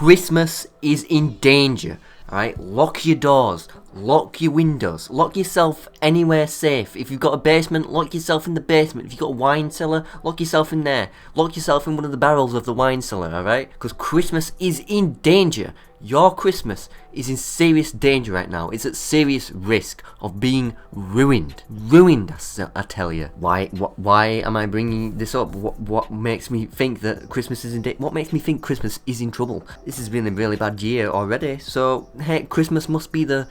Christmas is in danger. Alright, lock your doors, lock your windows, lock yourself anywhere safe. If you've got a basement, lock yourself in the basement. If you've got a wine cellar, lock yourself in there. Lock yourself in one of the barrels of the wine cellar, alright? Because Christmas is in danger. Your Christmas is in serious danger right now. It's at serious risk of being ruined. Ruined, I tell you. Why am I bringing this up? What makes me think that Christmas is in danger? What makes me think Christmas is in trouble? This has been a really bad year already. So, hey, Christmas must be the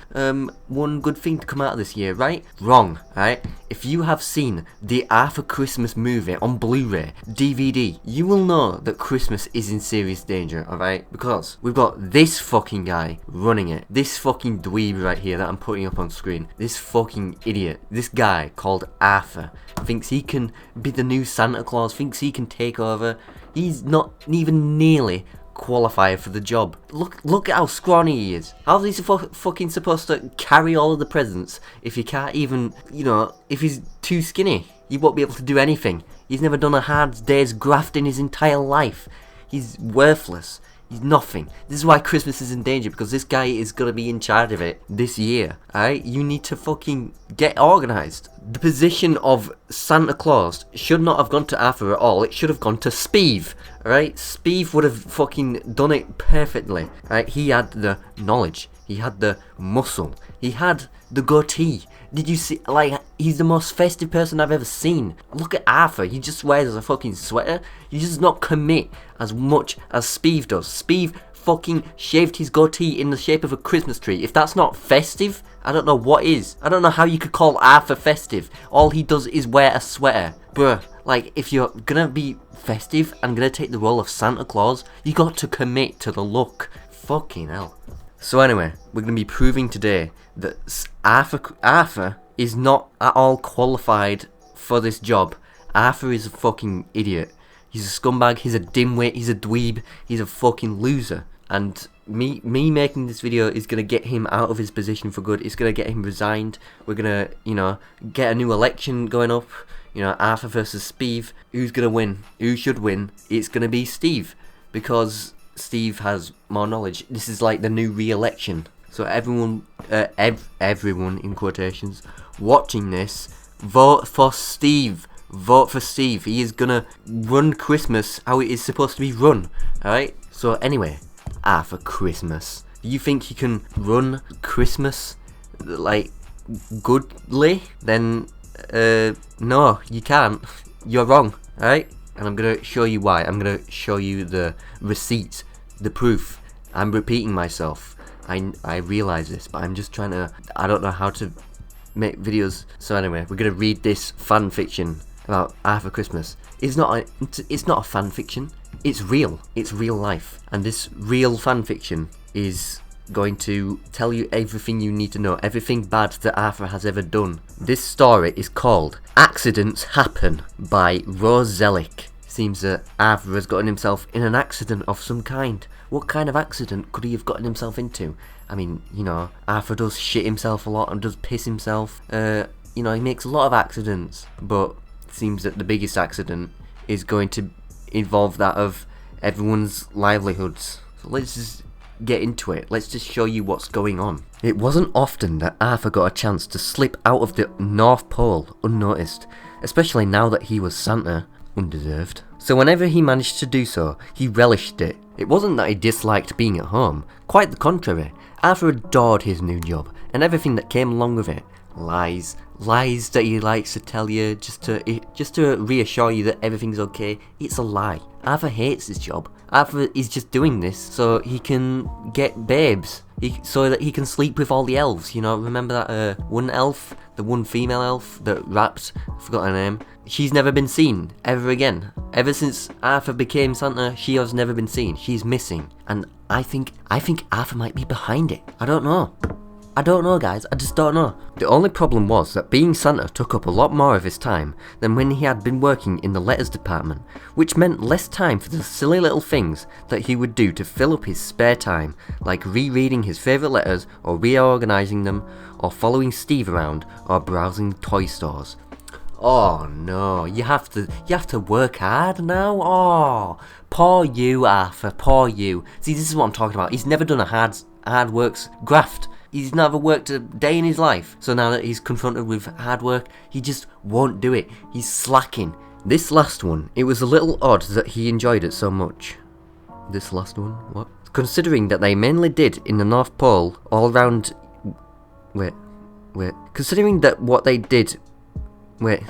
one good thing to come out of this year, right? Wrong, right? If you have seen the Arthur Christmas movie on Blu-ray, DVD, you will know that Christmas is in serious danger, alright? Because we've got this fucking guy running it. This fucking dweeb right here that I'm putting up on screen. This fucking idiot. This guy called Arthur thinks he can be the new Santa Claus, thinks he can take over. He's not even nearly qualified for the job. Look at how scrawny he is. How's he fucking supposed to carry all of the presents if he can't even, if he's too skinny? He won't be able to do anything. He's never done a hard day's graft in his entire life. He's worthless. He's nothing. This is why Christmas is in danger, because this guy is going to be in charge of it this year. Alright? You need to fucking get organised. The position of Santa Claus should not have gone to Arthur at all. It should have gone to Speeve. Alright? Speeve would have fucking done it perfectly. Alright? He had the knowledge. He had the muscle. He had the goatee. Did you see, he's the most festive person I've ever seen. Look at Arthur, he just wears a fucking sweater. He does not commit as much as Speeve does. Speeve fucking shaved his goatee in the shape of a Christmas tree. If that's not festive, I don't know what is. I don't know how you could call Arthur festive. All he does is wear a sweater. Bruh, if you're gonna be festive and gonna take the role of Santa Claus, you got to commit to the look. Fucking hell. So anyway, we're going to be proving today that Arthur is not at all qualified for this job. Arthur is a fucking idiot. He's a scumbag, he's a dimwit, he's a dweeb, he's a fucking loser. And me making this video is going to get him out of his position for good. It's going to get him resigned. We're going to, get a new election going up. Arthur versus Speeve. Who's going to win? Who should win? It's going to be Steve. Because Steve has more knowledge. This is like the new re-election. So everyone, everyone in quotations, watching this, vote for Steve. Vote for Steve. He is gonna run Christmas how it is supposed to be run. Alright? So anyway, Arthur Christmas. Do you think you can run Christmas, goodly? Then, no, you can't. You're wrong. Alright? And I'm going to show you why. I'm going to show you the receipts, the proof. I'm repeating myself. I realize this, but I'm just trying to... I don't know how to make videos. So anyway, we're going to read this fan fiction about Arthur Christmas. It's not a fan fiction. It's real. It's real life. And this real fan fiction is going to tell you everything you need to know, everything bad that Arthur has ever done. This story is called Accidents Happen by Rose Zellick. Seems that Arthur has gotten himself in an accident of some kind. What kind of accident could he have gotten himself into? I mean, Arthur does shit himself a lot and does piss himself. He makes a lot of accidents, but it seems that the biggest accident is going to involve that of everyone's livelihoods. So let's just get into it. Let's just show you what's going on. It wasn't often that Arthur got a chance to slip out of the North Pole unnoticed, especially now that he was Santa. Undeserved. So whenever he managed to do so, he relished it. It wasn't that he disliked being at home, quite the contrary. Arthur adored his new job, and everything that came along with it. Lies that he likes to tell you just to reassure you that everything's okay. It's a lie. Arthur hates his job. Arthur is just doing this so he can get babes. So that he can sleep with all the elves. Remember that one elf? The one female elf that rapped? I forgot her name. She's never been seen ever again. Ever since Arthur became Santa, she has never been seen. She's missing. And I think Arthur might be behind it. I don't know. I don't know, guys. I just don't know. The only problem was that being Santa took up a lot more of his time than when he had been working in the letters department, which meant less time for the silly little things that he would do to fill up his spare time, like rereading his favourite letters, or reorganising them, or following Steve around, or browsing toy stores. Oh no, you have to work hard now. Oh, poor you, Arthur, poor you. See, this is what I'm talking about. He's never done a hard works graft. He's never worked a day in his life. So now that he's confronted with hard work, he just won't do it. He's slacking. This last one, it was a little odd that he enjoyed it so much. This last one? What? Considering that they mainly did in the North Pole all around... Wait. Considering that what they did... Wait.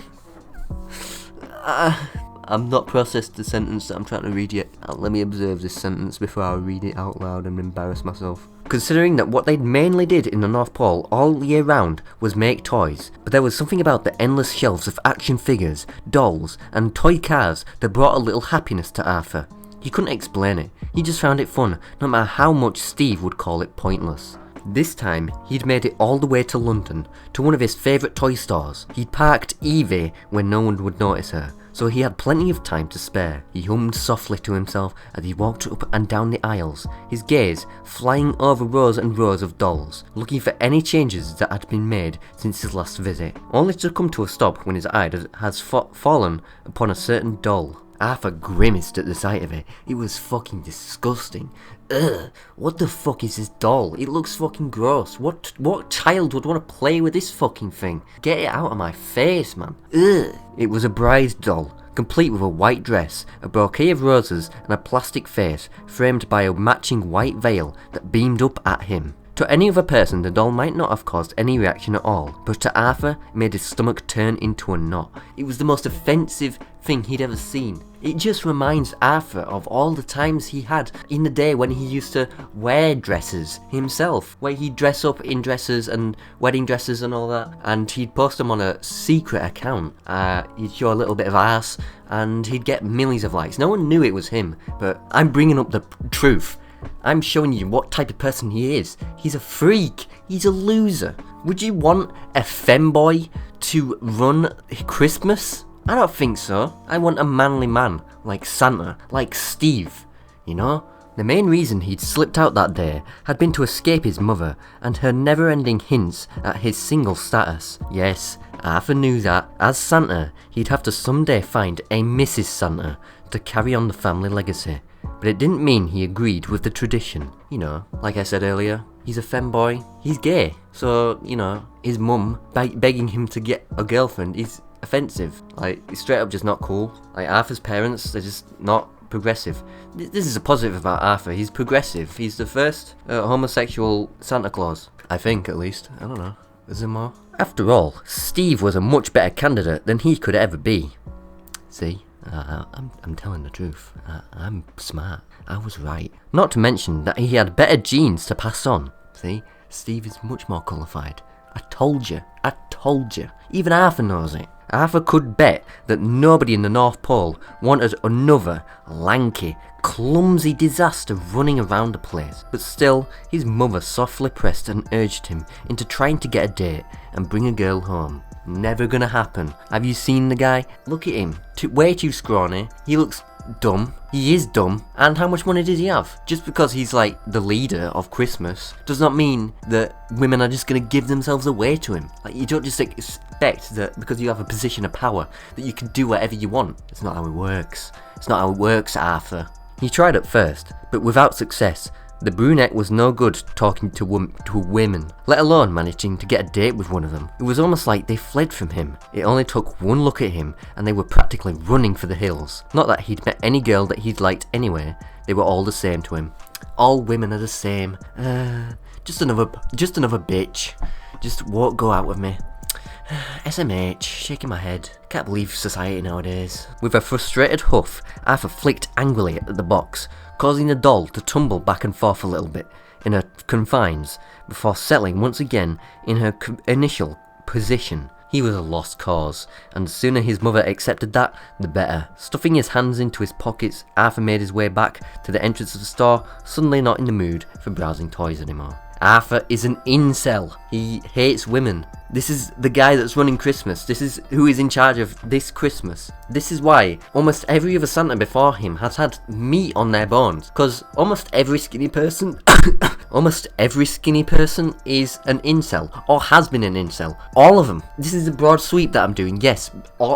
I'm not processed the sentence that I'm trying to read yet. Let me observe this sentence before I read it out loud and embarrass myself. Considering that what they mainly did in the North Pole all year round was make toys, but there was something about the endless shelves of action figures, dolls, and toy cars that brought a little happiness to Arthur. He couldn't explain it, he just found it fun, no matter how much Steve would call it pointless. This time, he'd made it all the way to London, to one of his favourite toy stores. He'd parked Evie when no one would notice her, so he had plenty of time to spare. He hummed softly to himself as he walked up and down the aisles, his gaze flying over rows and rows of dolls, looking for any changes that had been made since his last visit, only to come to a stop when his eye has fallen upon a certain doll. Arthur grimaced at the sight of it. It was fucking disgusting. Ugh, what the fuck is this doll? It looks fucking gross. What child would want to play with this fucking thing? Get it out of my face, man. Ugh. It was a bride's doll, complete with a white dress, a bouquet of roses, and a plastic face framed by a matching white veil that beamed up at him. To any other person, the doll might not have caused any reaction at all, but to Arthur, it made his stomach turn into a knot. It was the most offensive thing he'd ever seen. It just reminds Arthur of all the times he had in the day when he used to wear dresses himself, where he'd dress up in dresses and wedding dresses and all that, and he'd post them on a secret account. He'd show a little bit of ass, and he'd get millions of likes. No one knew it was him, but I'm bringing up the truth. I'm showing you what type of person he is. He's a freak. He's a loser. Would you want a femboy to run Christmas? I don't think so. I want a manly man, like Santa, like Steve, you know? The main reason he'd slipped out that day had been to escape his mother and her never-ending hints at his single status. Yes, Arthur knew that, as Santa, he'd have to someday find a Mrs. Santa to carry on the family legacy. But it didn't mean he agreed with the tradition. You know, like I said earlier, he's a femboy, he's gay. So, you know, his mum begging him to get a girlfriend is offensive. Like, it's straight up just not cool. Like, Arthur's parents, they're just not progressive. This is a positive about Arthur, he's progressive. He's the first homosexual Santa Claus. I think, at least. I don't know. Is there more? After all, Steve was a much better candidate than he could ever be. See? I'm telling the truth. I'm smart. I was right. Not to mention that he had better genes to pass on. See? Steve is much more qualified. I told you. Even Arthur knows it. Arthur could bet that nobody in the North Pole wanted another lanky, clumsy disaster running around the place. But still, his mother softly pressed and urged him into trying to get a date and bring a girl home. Never gonna happen. Have you seen the guy? Look at him. Way too scrawny. He looks dumb. He is dumb. And how much money does he have? Just because he's like the leader of Christmas does not mean that women are just gonna give themselves away to him. Like, you don't just expect that because you have a position of power that you can do whatever you want. It's not how it works. It's not how it works, Arthur. He tried at first, but without success. The brunette was no good talking to women, let alone managing to get a date with one of them. It was almost like they fled from him. It only took one look at him and they were practically running for the hills. Not that he'd met any girl that he'd liked anyway, they were all the same to him. All women are the same. Just another bitch. Just won't go out with me. SMH, shaking my head. Can't believe society nowadays. With a frustrated huff, Arthur flicked angrily at the box, causing the doll to tumble back and forth a little bit in her confines before settling once again in her initial position. He was a lost cause, and the sooner his mother accepted that, the better. Stuffing his hands into his pockets, Arthur made his way back to the entrance of the store, suddenly not in the mood for browsing toys anymore. Arthur is an incel. He hates women. This is the guy that's running Christmas. This is who is in charge of this Christmas. This is why almost every other Santa before him has had meat on their bones. Because almost every skinny person Almost every skinny person is an incel, or has been an incel. All of them. This is a broad sweep that I'm doing, yes.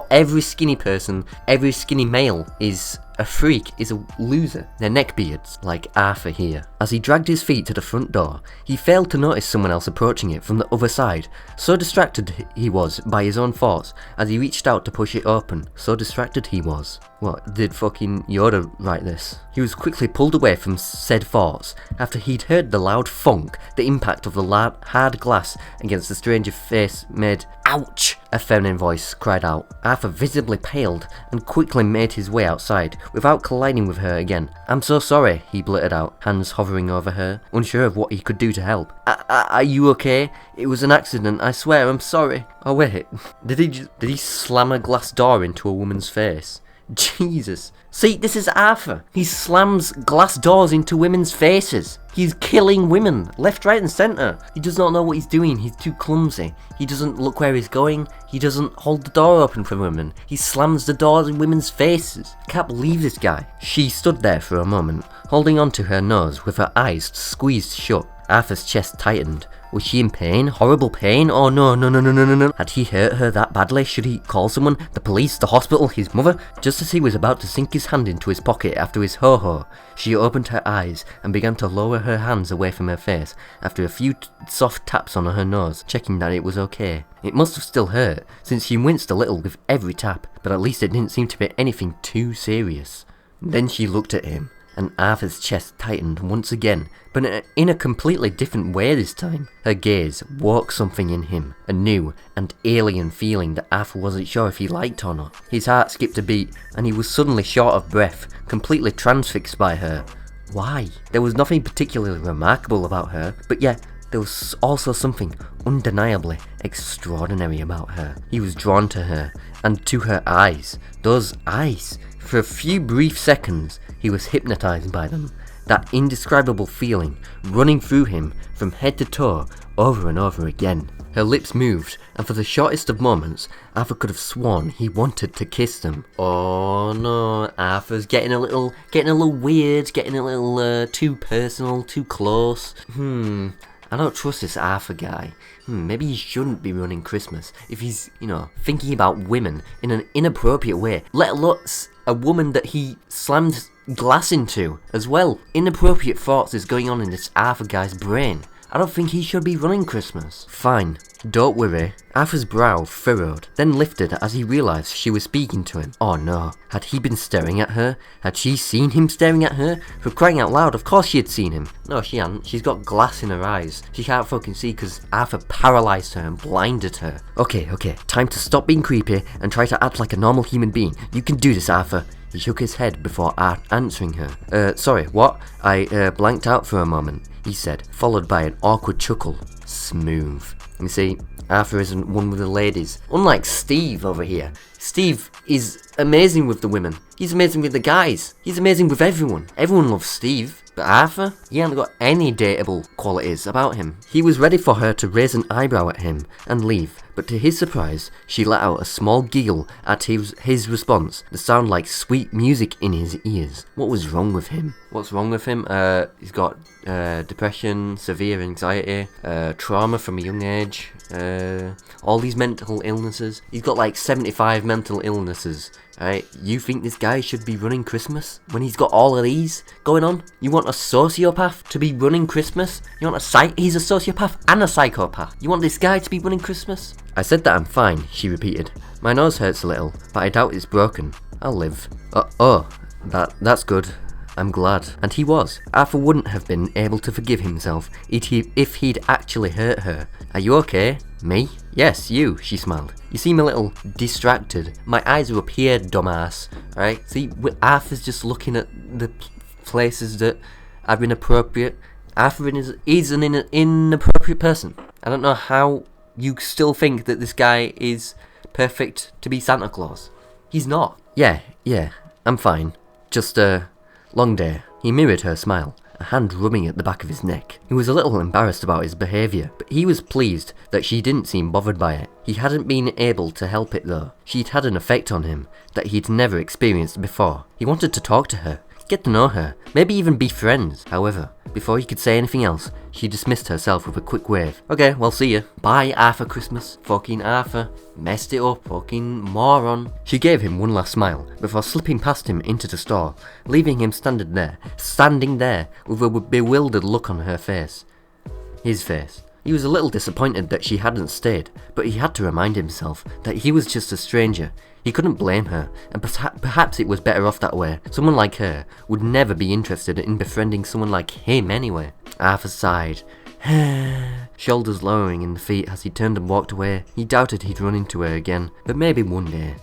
Every skinny person, every skinny male is a freak, is a loser. They're neckbeards, like Arthur here. As he dragged his feet to the front door, he failed to notice someone else approaching it from the other side. So distracted he was by his own thoughts, as he reached out to push it open. So distracted he was. What, did fucking Yoda write this? He was quickly pulled away from said thoughts after he'd heard the loud thunk, the impact of the hard glass against the stranger's face made "Ouch!" a feminine voice cried out. Arthur visibly paled and quickly made his way outside, without colliding with her again. "I'm so sorry," he blurted out, hands hovering over her, unsure of what he could do to help. Are you okay? It was an accident, I swear, I'm sorry." Oh wait, did he slam a glass door into a woman's face? Jesus. See, this is Arthur. He slams glass doors into women's faces. He's killing women, left, right and centre. He does not know what he's doing. He's too clumsy. He doesn't look where he's going. He doesn't hold the door open for women. He slams the doors in women's faces. I can't believe this guy. She stood there for a moment, holding onto her nose with her eyes squeezed shut. Arthur's chest tightened. Was she in pain? Horrible pain? Oh no. Had he hurt her that badly? Should he call someone? The police? The hospital? His mother? Just as he was about to sink his hand into his pocket after his ho-ho, she opened her eyes and began to lower her hands away from her face after a few soft taps on her nose, checking that it was okay. It must have still hurt, since she winced a little with every tap, but at least it didn't seem to be anything too serious. Then she looked at him, and Arthur's chest tightened once again, but in a completely different way this time. Her gaze woke something in him, a new and alien feeling that Arthur wasn't sure if he liked or not. His heart skipped a beat, and he was suddenly short of breath, completely transfixed by her. Why? There was nothing particularly remarkable about her, but yet there was also something undeniably extraordinary about her. He was drawn to her, and to her eyes. Those eyes! For a few brief seconds, he was hypnotized by them, that indescribable feeling running through him from head to toe over and over again. Her lips moved, and for the shortest of moments, Arthur could have sworn he wanted to kiss them. Oh no, Arthur's getting a little weird, getting a little too personal, too close. I don't trust this Arthur guy. Maybe he shouldn't be running Christmas if he's, thinking about women in an inappropriate way, let alone a woman that he slammed glass into as well. Inappropriate thoughts is going on in this Arthur guy's brain. I don't think he should be running Christmas. Fine, don't worry. Arthur's brow furrowed, then lifted as he realised she was speaking to him. Oh no, had he been staring at her? Had she seen him staring at her? For crying out loud, of course she had seen him. No, she hadn't. She's got glass in her eyes. She can't fucking see because Arthur paralysed her and blinded her. Okay, time to stop being creepy and try to act like a normal human being. You can do this, Arthur. He shook his head before answering her. Sorry, what? I blanked out for a moment, he said, followed by an awkward chuckle. Smooth. You see, Arthur isn't one with the ladies. Unlike Steve over here. Steve is amazing with the women. He's amazing with the guys. He's amazing with everyone. Everyone loves Steve. But Arthur? He hasn't got any dateable qualities about him. He was ready for her to raise an eyebrow at him and leave, but to his surprise, she let out a small giggle at his response that sounded like sweet music in his ears. What was wrong with him? What's wrong with him? He's got depression, severe anxiety, trauma from a young age, all these mental illnesses. He's got like 75 mental illnesses. Right, you think this guy should be running Christmas when he's got all of these going on? You want a sociopath to be running Christmas? You want he's a sociopath and a psychopath. You want this guy to be running Christmas? I said that I'm fine, she repeated. My nose hurts a little, but I doubt it's broken. I'll live. That's good. I'm glad. And he was. Arthur wouldn't have been able to forgive himself if he'd actually hurt her. Are you okay? Me? Yes, you, she smiled. You seem a little distracted. My eyes are up here, dumbass. Alright? See, Arthur's just looking at the places that are inappropriate. Arthur is an inappropriate person. I don't know how you still think that this guy is perfect to be Santa Claus. He's not. Yeah, I'm fine. Just long day. He mirrored her smile, a hand rubbing at the back of his neck. He was a little embarrassed about his behaviour, but he was pleased that she didn't seem bothered by it. He hadn't been able to help it though. She'd had an effect on him that he'd never experienced before. He wanted to talk to her, get to know her, maybe even be friends. However, before he could say anything else, she dismissed herself with a quick wave. Okay, well, see ya. Bye, Arthur Christmas. Fucking Arthur. Messed it up. Fucking moron. She gave him one last smile before slipping past him into the store, leaving him standing there with a bewildered look on her face. His face. He was a little disappointed that she hadn't stayed, but he had to remind himself that he was just a stranger. He couldn't blame her, and perhaps it was better off that way. Someone like her would never be interested in befriending someone like him anyway. Arthur sighed, shoulders lowering in the feet as he turned and walked away. He doubted he'd run into her again, but maybe one day.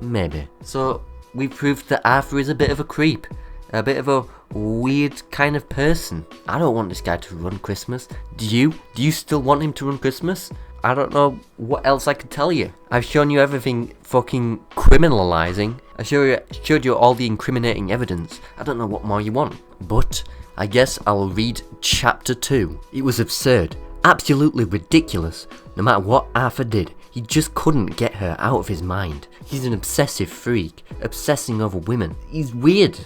Maybe. So, we've proved that Arthur is a bit of a creep. A bit of a weird kind of person. I don't want this guy to run Christmas. Do you? Do you still want him to run Christmas? I don't know what else I could tell you. I've shown you everything fucking criminalizing. I showed you all the incriminating evidence. I don't know what more you want. But I guess I'll read chapter 2. It was absurd. Absolutely ridiculous. No matter what Arthur did, he just couldn't get her out of his mind. He's an obsessive freak, obsessing over women. He's weird.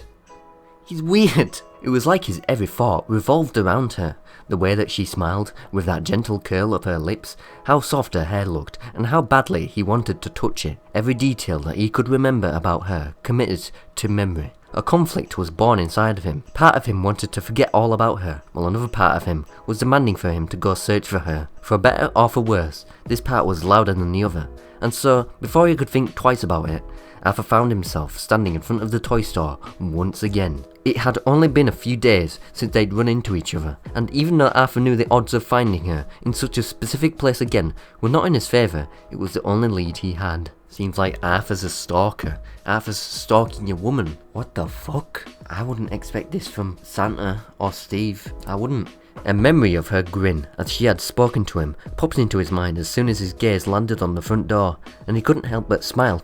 He's weird. It was like his every thought revolved around her. The way that she smiled, with that gentle curl of her lips, how soft her hair looked, and how badly he wanted to touch it. Every detail that he could remember about her committed to memory. A conflict was born inside of him. Part of him wanted to forget all about her, while another part of him was demanding for him to go search for her. For better or for worse, this part was louder than the other. And so, before he could think twice about it, Arthur found himself standing in front of the toy store once again. It had only been a few days since they'd run into each other, and even though Arthur knew the odds of finding her in such a specific place again were not in his favour, it was the only lead he had. Seems like Arthur's a stalker. Arthur's stalking a woman. What the fuck? I wouldn't expect this from Santa or Steve. I wouldn't. A memory of her grin, as she had spoken to him, popped into his mind as soon as his gaze landed on the front door, and he couldn't help but smile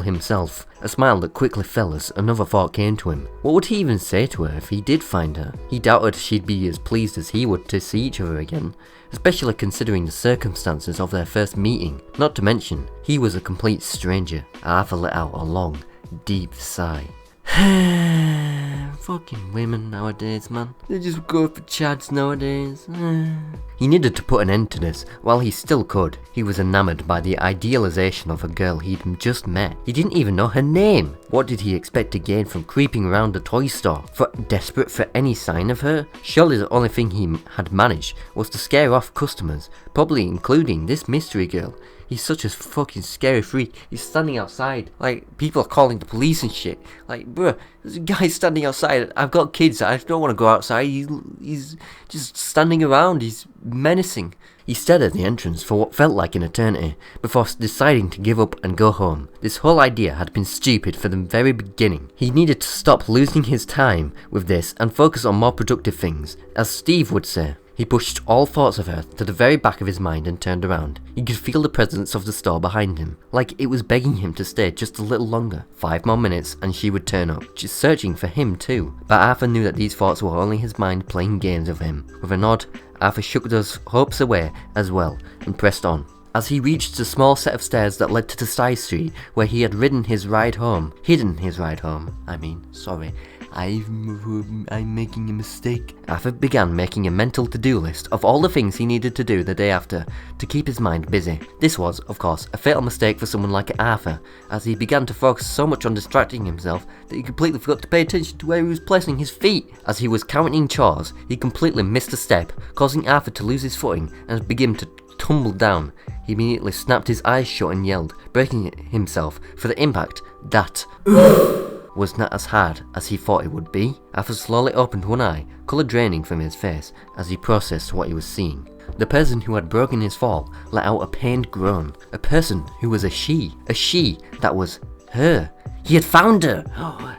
himself, a smile that quickly fell as another thought came to him. What would he even say to her if he did find her? He doubted she'd be as pleased as he would to see each other again, especially considering the circumstances of their first meeting. Not to mention, he was a complete stranger. Arthur let out a long, deep sigh. Fucking women nowadays, man. They just go for chads nowadays. He needed to put an end to this while he still could. He was enamored by the idealization of a girl he'd just met. He didn't even know her name. What did he expect to gain from creeping around the toy store? Desperate for any sign of her? Surely the only thing he had managed was to scare off customers, probably including this mystery girl. He's such a fucking scary freak. He's standing outside. Like, people are calling the police and shit. Like, bruh, there's a guy standing outside. I've got kids. I don't want to go outside. He's just standing around. He's menacing. He stared at the entrance for what felt like an eternity, before deciding to give up and go home. This whole idea had been stupid from the very beginning. He needed to stop losing his time with this and focus on more productive things, as Steve would say. He pushed all thoughts of her to the very back of his mind and turned around. He could feel the presence of the store behind him, like it was begging him to stay just a little longer. 5 more minutes and she would turn up, just searching for him too. But Arthur knew that these thoughts were only his mind playing games with him. With a nod, Arthur shook those hopes away as well and pressed on. As he reached the small set of stairs that led to the side street where he had hidden his ride home, I'm making a mistake. Arthur began making a mental to-do list of all the things he needed to do the day after to keep his mind busy. This was, of course, a fatal mistake for someone like Arthur, as he began to focus so much on distracting himself that he completely forgot to pay attention to where he was placing his feet. As he was counting chores, he completely missed a step, causing Arthur to lose his footing and begin to tumble down. He immediately snapped his eyes shut and yelled, bracing himself for the impact that was not as hard as he thought it would be. Arthur slowly opened one eye, colour draining from his face as he processed what he was seeing. The person who had broken his fall let out a pained groan. A person who was a she that was her. He had found her!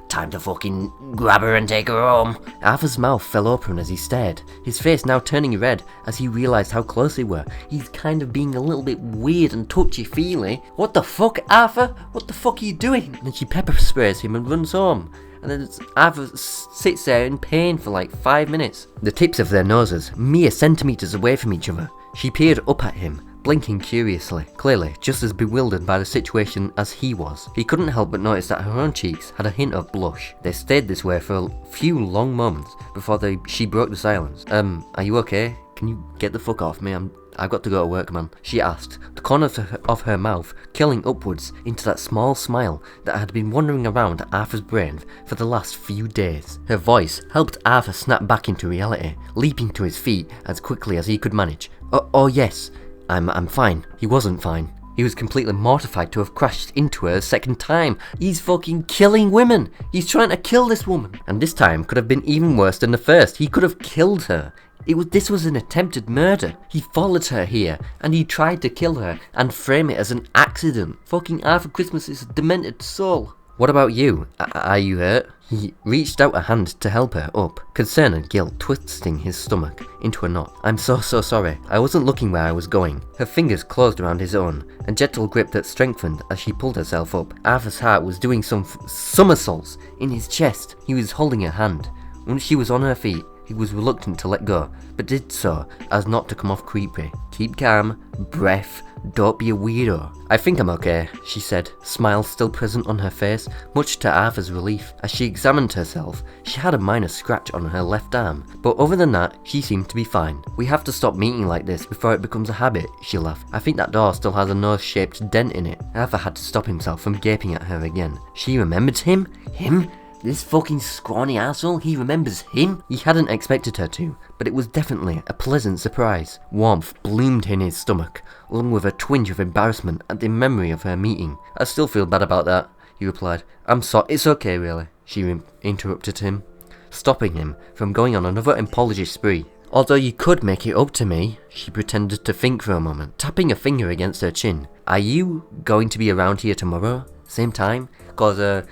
Time to fucking grab her and take her home. Arthur's mouth fell open as he stared, his face now turning red as he realised how close they were. He's kind of being a little bit weird and touchy-feely. What the fuck, Arthur? What the fuck are you doing? And she pepper sprays him and runs home. And then Arthur sits there in pain for like 5 minutes. The tips of their noses, mere centimetres away from each other. She peered up at him, blinking curiously, clearly just as bewildered by the situation as he was. He couldn't help but notice that her own cheeks had a hint of blush. They stayed this way for a few long moments before she broke the silence. Are you okay? Can you get the fuck off me? I've got to go to work, man, she asked, the corner of her mouth curling upwards into that small smile that had been wandering around Arthur's brain for the last few days. Her voice helped Arthur snap back into reality, leaping to his feet as quickly as he could manage. Oh yes, I'm fine. He wasn't fine. He was completely mortified to have crashed into her a second time. He's fucking killing women. He's trying to kill this woman. And this time could have been even worse than the first. He could have killed her. This was an attempted murder. He followed her here, and he tried to kill her and frame it as an accident. Fucking Arthur Christmas is a demented soul. What about you? Are you hurt? He reached out a hand to help her up, concern and guilt twisting his stomach into a knot. I'm so sorry. I wasn't looking where I was going. Her fingers closed around his own, a gentle grip that strengthened as she pulled herself up. Arthur's heart was doing some somersaults in his chest. He was holding her hand. Once she was on her feet, he was reluctant to let go, but did so as not to come off creepy. Keep calm, breath, don't be a weirdo. I think I'm okay, she said, smile still present on her face, much to Arthur's relief. As she examined herself, she had a minor scratch on her left arm, but other than that, she seemed to be fine. We have to stop meeting like this before it becomes a habit, she laughed. I think that door still has a nose-shaped dent in it. Arthur had to stop himself from gaping at her again. She remembered him? Him? This fucking scrawny asshole, he remembers him? He hadn't expected her to, but it was definitely a pleasant surprise. Warmth bloomed in his stomach, along with a twinge of embarrassment at the memory of her meeting. I still feel bad about that, he replied. I'm sorry, it's okay really, she interrupted him, stopping him from going on another apology spree. Although you could make it up to me, she pretended to think for a moment, tapping a finger against her chin. Are you going to be around here tomorrow? Same time? Cause,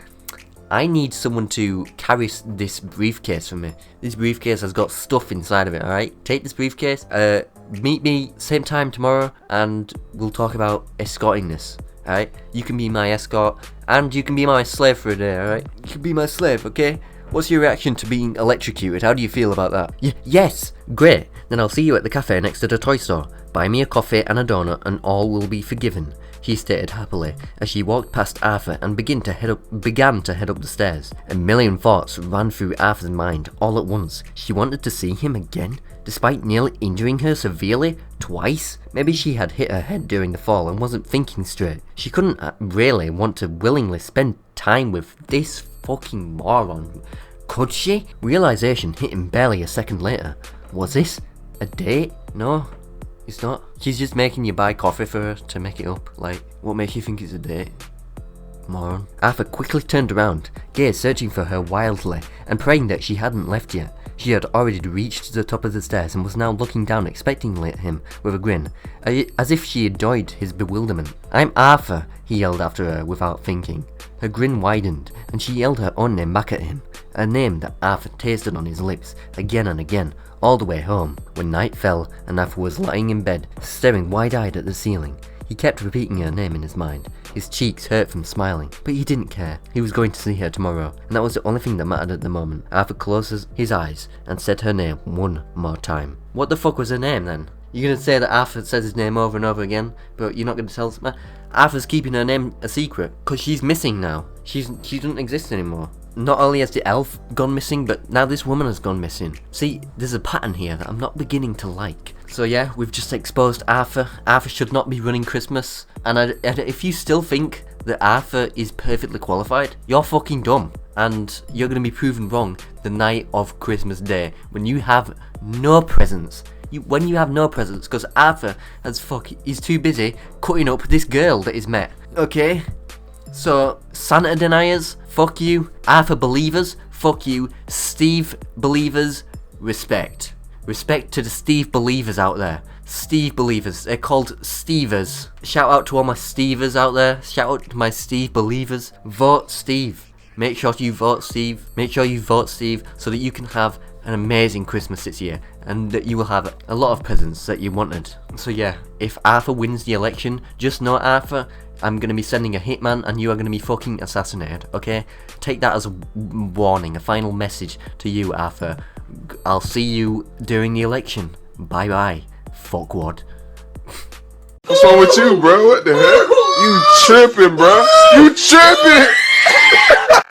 I need someone to carry this briefcase for me. This briefcase has got stuff inside of it, alright? Take this briefcase, meet me same time tomorrow, and we'll talk about escorting this, alright? You can be my escort, and you can be my slave for a day, alright? You can be my slave, okay? What's your reaction to being electrocuted? How do you feel about that? Yes! Great! Then I'll see you at the cafe next to the toy store. Buy me a coffee and a donut, and all will be forgiven, she stated happily as she walked past Arthur and began to head up the stairs. A million thoughts ran through Arthur's mind all at once. She wanted to see him again, despite nearly injuring her severely twice. Maybe she had hit her head during the fall and wasn't thinking straight. She couldn't really want to willingly spend time with this fucking moron, could she? Realization hit him barely a second later. Was this a date? No. It's not. She's just making you buy coffee for her to make it up. Like, what makes you think it's a date? Moron. Arthur quickly turned around, gaze searching for her wildly, and praying that she hadn't left yet. She had already reached the top of the stairs and was now looking down expectingly at him with a grin, as if she enjoyed his bewilderment. I'm Arthur, he yelled after her without thinking. Her grin widened, and she yelled her own name back at him, a name that Arthur tasted on his lips again and again, all the way home. When night fell and Arthur was lying in bed, staring wide-eyed at the ceiling, he kept repeating her name in his mind. His cheeks hurt from smiling, but he didn't care. He was going to see her tomorrow, and that was the only thing that mattered at the moment. Arthur closed his eyes and said her name one more time. What the fuck was her name then? You're gonna say that Arthur says his name over and over again, but you're not gonna tell us? Arthur's keeping her name a secret, cause she's missing now. She doesn't exist anymore. Not only has the elf gone missing, but now this woman has gone missing. See, there's a pattern here that I'm not beginning to like. So yeah, we've just exposed Arthur. Arthur should not be running Christmas. And if you still think that Arthur is perfectly qualified, you're fucking dumb. And you're going to be proven wrong the night of Christmas Day, when you have no presents. When you have no presents, because Arthur he's too busy cutting up this girl that he's met. Okay? So, Santa deniers, fuck you. Arthur believers, fuck you. Steve believers, respect. Respect to the Steve believers out there. Steve believers, they're called Stevers. Shout out to all my Stevers out there. Shout out to my Steve believers. Vote Steve. Make sure you vote Steve. Make sure you vote Steve so that you can have an amazing Christmas this year, and that you will have a lot of presents that you wanted. So yeah, if Arthur wins the election, just know, Arthur, I'm going to be sending a hitman and you are going to be fucking assassinated, okay? Take that as a warning, a final message to you, Arthur. I'll see you during the election. Bye bye, fuckwad. What's wrong with you, bro? What the heck? You tripping, bro? You tripping?